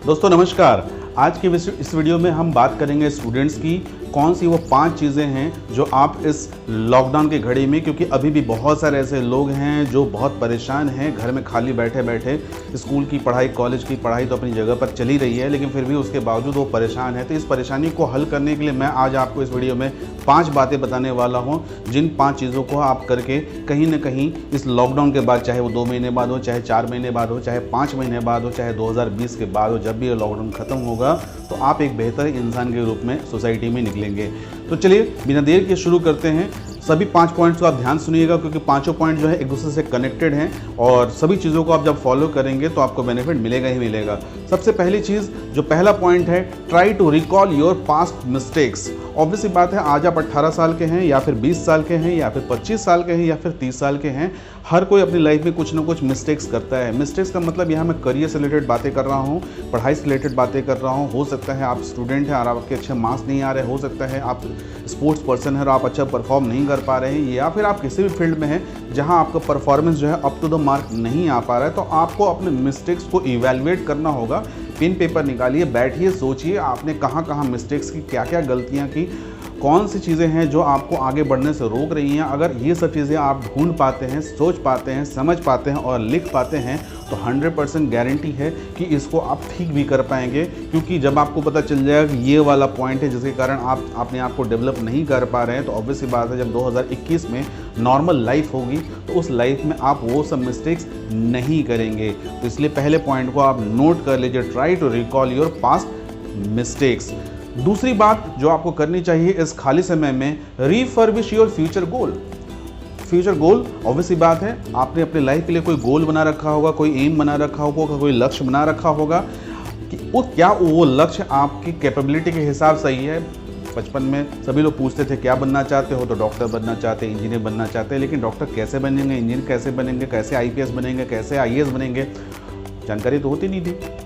दोस्तों नमस्कार। आज के इस वीडियो में हम बात करेंगे स्टूडेंट्स की कौन सी वो 5 चीज़ें हैं जो आप इस लॉकडाउन की घड़ी में, क्योंकि अभी भी बहुत सारे ऐसे लोग हैं जो बहुत परेशान हैं घर में खाली बैठे बैठे। स्कूल की पढ़ाई, कॉलेज की पढ़ाई तो अपनी जगह पर चली रही है, लेकिन फिर भी उसके बावजूद वो परेशान है। तो इस परेशानी को हल करने के लिए मैं आज आपको इस वीडियो में 5 बातें बताने वाला हूँ, जिन 5 चीज़ों को आप करके कहीं ना कहीं इस लॉकडाउन के बाद, चाहे वो 2 महीने बाद हो, चाहे 4 महीने बाद हो, चाहे 5 महीने बाद हो, चाहे 2020 के बाद हो, जब भी ये लॉकडाउन ख़त्म होगा तो आप एक बेहतर इंसान के रूप में सोसाइटी में निकलेंगे। तो चलिए बिना देर के शुरू करते हैं। सभी 5 पॉइंट्स को आप ध्यान सुनिएगा, क्योंकि पांचों पॉइंट जो है एक दूसरे से कनेक्टेड हैं और सभी चीज़ों को आप जब फॉलो करेंगे तो आपको बेनिफिट मिलेगा ही मिलेगा। सबसे पहली चीज़, जो पहला पॉइंट है, try to recall your past mistakes. Obvious सी बात है, आज आप 18 साल के हैं या फिर 20 साल के हैं या फिर 25 साल के हैं या फिर 30 साल के हैं, हर कोई अपनी लाइफ में कुछ ना कुछ मिस्टेक्स करता है। मिस्टेक्स का मतलब यहाँ मैं करियर से रिलेटेड बातें कर रहा हूँ, पढ़ाई से रिलेटेड बातें कर रहा हूँ। हो सकता है आप स्टूडेंट हैं और आपके अच्छे मार्क्स नहीं आ रहे, हो सकता है आप स्पोर्ट्स पर्सन है और आप अच्छा परफॉर्म नहीं कर पा रहे हैं, या फिर आप किसी भी फील्ड में हैं जहां आपका परफॉर्मेंस जो है अप टू द मार्क नहीं आ पा रहा है। तो आपको अपने मिस्टेक्स को इवैल्यूएट करना होगा। पेन पेपर निकालिए, बैठिए, सोचिए आपने कहाँ कहाँ मिस्टेक्स की, क्या क्या गलतियाँ की, कौन सी चीज़ें हैं जो आपको आगे बढ़ने से रोक रही हैं। अगर ये सब चीज़ें आप ढूंढ पाते हैं, सोच पाते हैं, समझ पाते हैं और लिख पाते हैं तो 100% गारंटी है कि इसको आप ठीक भी कर पाएंगे। क्योंकि जब आपको पता चल जाएगा कि ये वाला पॉइंट है जिसके कारण आप अपने आप को डेवलप नहीं कर पा रहे हैं, तो ऑब्वियस सी बात है जब 2021 में नॉर्मल लाइफ होगी तो उस लाइफ में आप वो सब मिस्टेक्स नहीं करेंगे। तो इसलिए पहले पॉइंट को आप नोट कर लीजिए, try to recall your past mistakes. दूसरी बात जो आपको करनी चाहिए इस खाली समय में, refurbish your future goal. Future goal, obvious सी बात है, आपने अपने लाइफ के लिए कोई गोल बना रखा होगा, कोई एम बना रखा होगा, कोई लक्ष्य बना रखा होगा कि क्या वो लक्ष्य आपकी कैपेबिलिटी के हिसाब से ही है। बचपन में सभी लोग पूछते थे क्या बनना चाहते हो, तो डॉक्टर बनना चाहते, इंजीनियर बनना चाहते हैं। लेकिन डॉक्टर कैसे बनेंगे, इंजीनियर कैसे बनेंगे, कैसे IPS बनेंगे, कैसे IAS बनेंगे, जानकारी तो होती नहीं थी।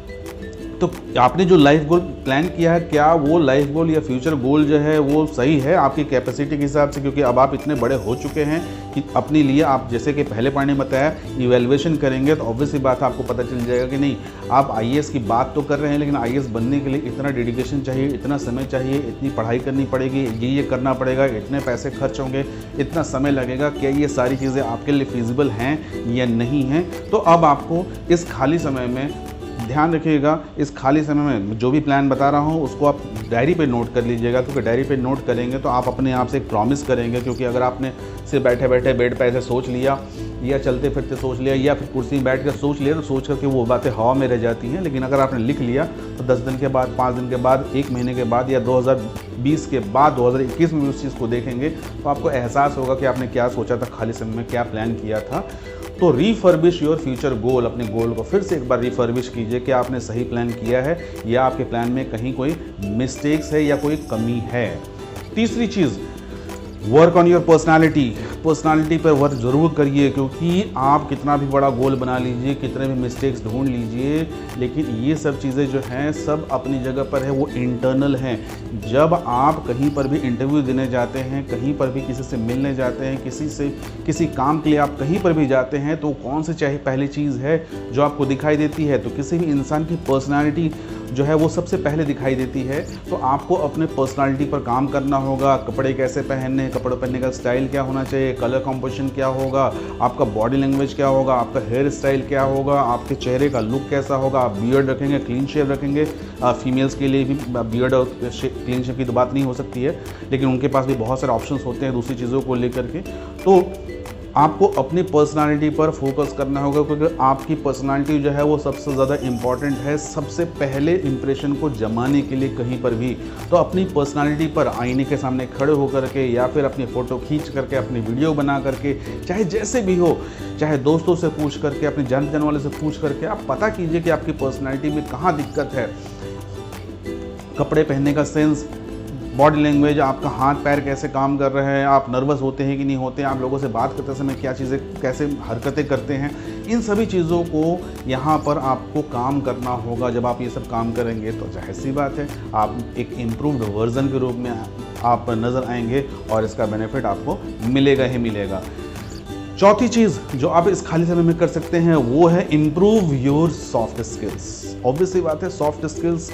तो आपने जो लाइफ गोल प्लान किया है, क्या वो लाइफ गोल या फ्यूचर गोल जो है वो सही है आपकी कैपेसिटी के हिसाब से? क्योंकि अब आप इतने बड़े हो चुके हैं कि अपने लिए आप, जैसे कि पहले पॉइंट में बताया, इवैल्यूएशन करेंगे तो ऑब्वियसली बात है आपको पता चल जाएगा कि नहीं, आप IAS की बात तो कर रहे हैं, लेकिन IAS बनने के लिए इतना डेडिकेशन चाहिए, इतना समय चाहिए, इतनी पढ़ाई करनी पड़ेगी, ये करना पड़ेगा, इतने पैसे खर्च होंगे, इतना समय लगेगा। क्या ये सारी चीज़ें आपके लिए फिजिबल हैं या नहीं हैं? तो अब आपको इस खाली समय में ध्यान रखिएगा, इस खाली समय में जो भी प्लान बता रहा हूँ उसको आप डायरी पे नोट कर लीजिएगा, क्योंकि डायरी पे नोट करेंगे तो आप अपने आप से एक प्रॉमिस करेंगे। क्योंकि अगर आपने सिर्फ बैठे बैठे बेड पे ऐसे सोच लिया, या चलते फिरते सोच लिया, या फिर कुर्सी में बैठ कर सोच लिया, तो सोच करके वो बातें हवा में रह जाती हैं। लेकिन अगर आपने लिख लिया तो 10 दिन के बाद, 5 दिन के बाद, 1 महीने के बाद, या 2020 के बाद 2021 में उस चीज़ को देखेंगे तो आपको एहसास होगा कि आपने क्या सोचा था, खाली समय में क्या प्लान किया था। तो रीफर्बिश योर फ्यूचर गोल, अपने गोल को फिर से एक बार रीफर्बिश कीजिए कि आपने सही प्लान किया है या आपके प्लान में कहीं कोई मिस्टेक्स है या कोई कमी है। तीसरी चीज़, work on your personality. Personality पर वर्क जरूर करिए, क्योंकि आप कितना भी बड़ा गोल बना लीजिए, कितने भी मिस्टेक्स ढूंढ लीजिए, लेकिन ये सब चीज़ें जो हैं सब अपनी जगह पर है, वो इंटरनल हैं। जब आप कहीं पर भी इंटरव्यू देने जाते हैं, कहीं पर भी किसी से मिलने जाते हैं, किसी काम के लिए आप कहीं पर भी जाते हैं, तो कौन सी चाहे पहली चीज़ है जो आपको दिखाई देती है? तो किसी भी इंसान की पर्सनालिटी जो है वो सबसे पहले दिखाई देती है। तो आपको अपने पर्सनालिटी पर काम करना होगा। कपड़े कैसे पहनने, कपड़े पहनने का स्टाइल क्या होना चाहिए, कलर कॉम्पोजिशन क्या होगा, आपका बॉडी लैंग्वेज क्या होगा, आपका हेयर स्टाइल क्या होगा, आपके चेहरे का लुक कैसा होगा, आप बियर्ड रखेंगे, क्लीन शेव रखेंगे। फीमेल्स के लिए भी बियर्ड और क्लीन शेव की तो बात नहीं हो सकती है, लेकिन उनके पास भी बहुत सारे ऑप्शंस होते हैं दूसरी चीज़ों को लेकर के। तो आपको अपनी पर्सनालिटी पर फोकस करना होगा, क्योंकि आपकी पर्सनालिटी जो है वो सबसे ज़्यादा इम्पॉर्टेंट है सबसे पहले इंप्रेशन को जमाने के लिए कहीं पर भी। तो अपनी पर्सनालिटी पर आईने के सामने खड़े होकर के, या फिर अपनी फ़ोटो खींच करके, अपनी वीडियो बना करके, चाहे जैसे भी हो, चाहे दोस्तों से पूछ करके, अपने जान पहचान वाले से पूछ करके, आप पता कीजिए कि आपकी पर्सनालिटी में कहाँ दिक्कत है। कपड़े पहनने का सेंस, बॉडी लैंग्वेज, आपका हाथ पैर कैसे काम कर रहे हैं, आप नर्वस होते हैं कि नहीं होते हैं, आप लोगों से बात करते समय क्या चीज़ें, कैसे हरकतें करते हैं, इन सभी चीज़ों को यहाँ पर आपको काम करना होगा। जब आप ये सब काम करेंगे तो जाहिर सी बात है आप एक इम्प्रूव्ड वर्जन के रूप में आप नज़र आएंगे और इसका बेनिफिट आपको मिलेगा ही मिलेगा। चौथी चीज़ जो आप इस खाली समय में कर सकते हैं वो है improve your soft skills. Obviously बात है, सॉफ्ट स्किल्स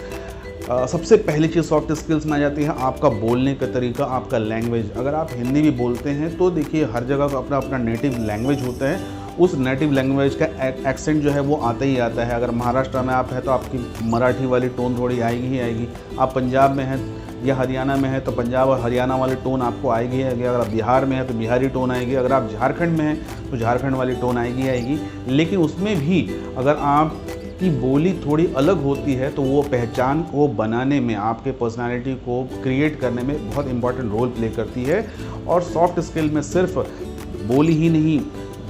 सबसे पहली चीज़ सॉफ्ट स्किल्स में आ जाती है आपका बोलने का तरीका, आपका लैंग्वेज। अगर आप हिंदी भी बोलते हैं तो देखिए हर जगह का अपना अपना नेटिव लैंग्वेज होता है, उस नेटिव लैंग्वेज का एक्सेंट जो है वो आता ही आता है। अगर महाराष्ट्र में आप हैं तो आपकी मराठी वाली टोन थोड़ी आएगी ही आएगी, आप पंजाब में हैं या हरियाणा में है तो पंजाब और हरियाणा वाली टोन आपको आएगी ही आएगी, अगर आप बिहार में हैं तो बिहारी टोन आएगी, अगर आप झारखंड में हैं तो झारखंड वाली टोन आएगी आएगी। लेकिन उसमें भी अगर आपकी बोली थोड़ी अलग होती है तो वो पहचान को बनाने में, आपके पर्सनालिटी को क्रिएट करने में बहुत इंपॉर्टेंट रोल प्ले करती है। और सॉफ्ट स्किल में सिर्फ बोली ही नहीं,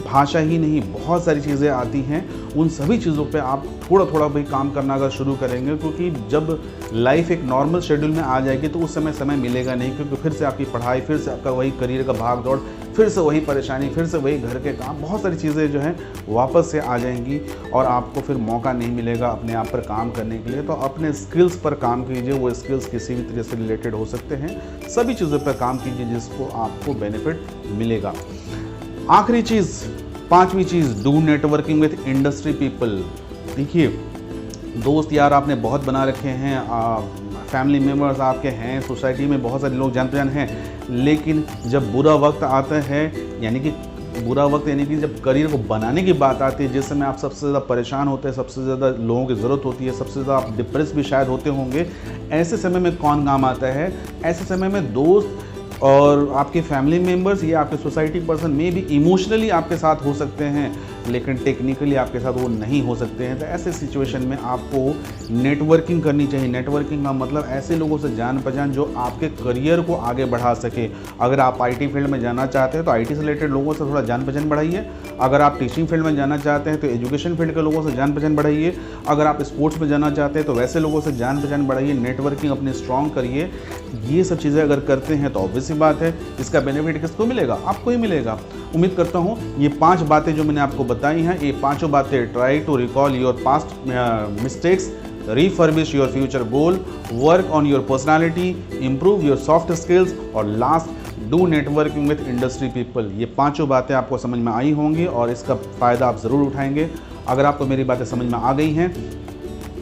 भाषा ही नहीं, बहुत सारी चीज़ें आती हैं। उन सभी चीज़ों पे आप थोड़ा थोड़ा भी काम करना अगर शुरू करेंगे, क्योंकि जब लाइफ एक नॉर्मल शेड्यूल में आ जाएगी तो उस समय मिलेगा नहीं, क्योंकि फिर से आपकी पढ़ाई, फिर से आपका वही करियर का भाग दौड़, फिर से वही परेशानी, फिर से वही घर के काम, बहुत सारी चीज़ें जो हैं वापस से आ जाएंगी और आपको फिर मौका नहीं मिलेगा अपने आप पर काम करने के लिए। तो अपने स्किल्स पर काम कीजिए, वो स्किल्स किसी भी तरह से रिलेटेड हो सकते हैं, सभी चीज़ों पर काम कीजिए जिसको आपको बेनिफिट मिलेगा। आखिरी चीज़, पांचवी चीज़, do networking with industry people. देखिए दोस्त यार आपने बहुत बना रखे हैं, फैमिली मेम्बर्स आपके हैं, सोसाइटी में बहुत सारे लोग जान पहचान हैं, लेकिन जब बुरा वक्त आता है, यानी कि बुरा वक्त यानी कि जब करियर को बनाने की बात आती है, जिस समय आप सबसे ज़्यादा परेशान होते हैं, सबसे ज़्यादा लोगों की ज़रूरत होती है, सबसे ज़्यादा आप डिप्रेस भी शायद होते होंगे, ऐसे समय में कौन काम आता है? ऐसे समय में दोस्त और आपके फैमिली मेम्बर्स या आपके सोसाइटी पर्सन में भी इमोशनली आपके साथ हो सकते हैं, लेकिन टेक्निकली आपके साथ वो नहीं हो सकते हैं। तो ऐसे सिचुएशन में आपको नेटवर्किंग करनी चाहिए। नेटवर्किंग का मतलब ऐसे लोगों से जान पहचान जो आपके करियर को आगे बढ़ा सके। अगर आप आईटी फील्ड में जाना चाहते हैं तो आईटी से रिलेटेड लोगों से थोड़ा जान पहचान बढ़ाइए। अगर आप टीचिंग फील्ड में जाना चाहते हैं तो एजुकेशन फील्ड के लोगों से जान पहचान बढ़ाइए। अगर आप स्पोर्ट्स में जाना चाहते हैं तो वैसे लोगों से जान पहचान बढ़ाइए, नेटवर्किंग अपनी स्ट्रॉन्ग करिए। ये सब चीज़ें अगर करते हैं तो ऑब्वियस सी बात है इसका बेनिफिट किसको मिलेगा? आपको ही मिलेगा। उम्मीद करता हूँ ये 5 बातें जो मैंने आपको बताई हैं, ये पांचों बातें, try to recall your past mistakes, refurbish your future goal, work on your personality, improve your soft skills और last do networking with industry people. ये पांचों बातें आपको समझ में आई होंगी और इसका फ़ायदा आप ज़रूर उठाएंगे। अगर आपको मेरी बातें समझ में आ गई हैं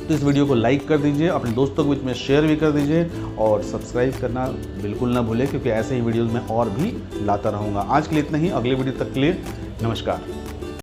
तो इस वीडियो को लाइक कर दीजिए, अपने दोस्तों के बीच में शेयर भी कर दीजिए और सब्सक्राइब करना बिल्कुल ना भूलें, क्योंकि ऐसे ही वीडियोज़ मैं और भी लाता रहूँगा। आज के लिए इतना ही, अगले वीडियो तक के लिए नमस्कार।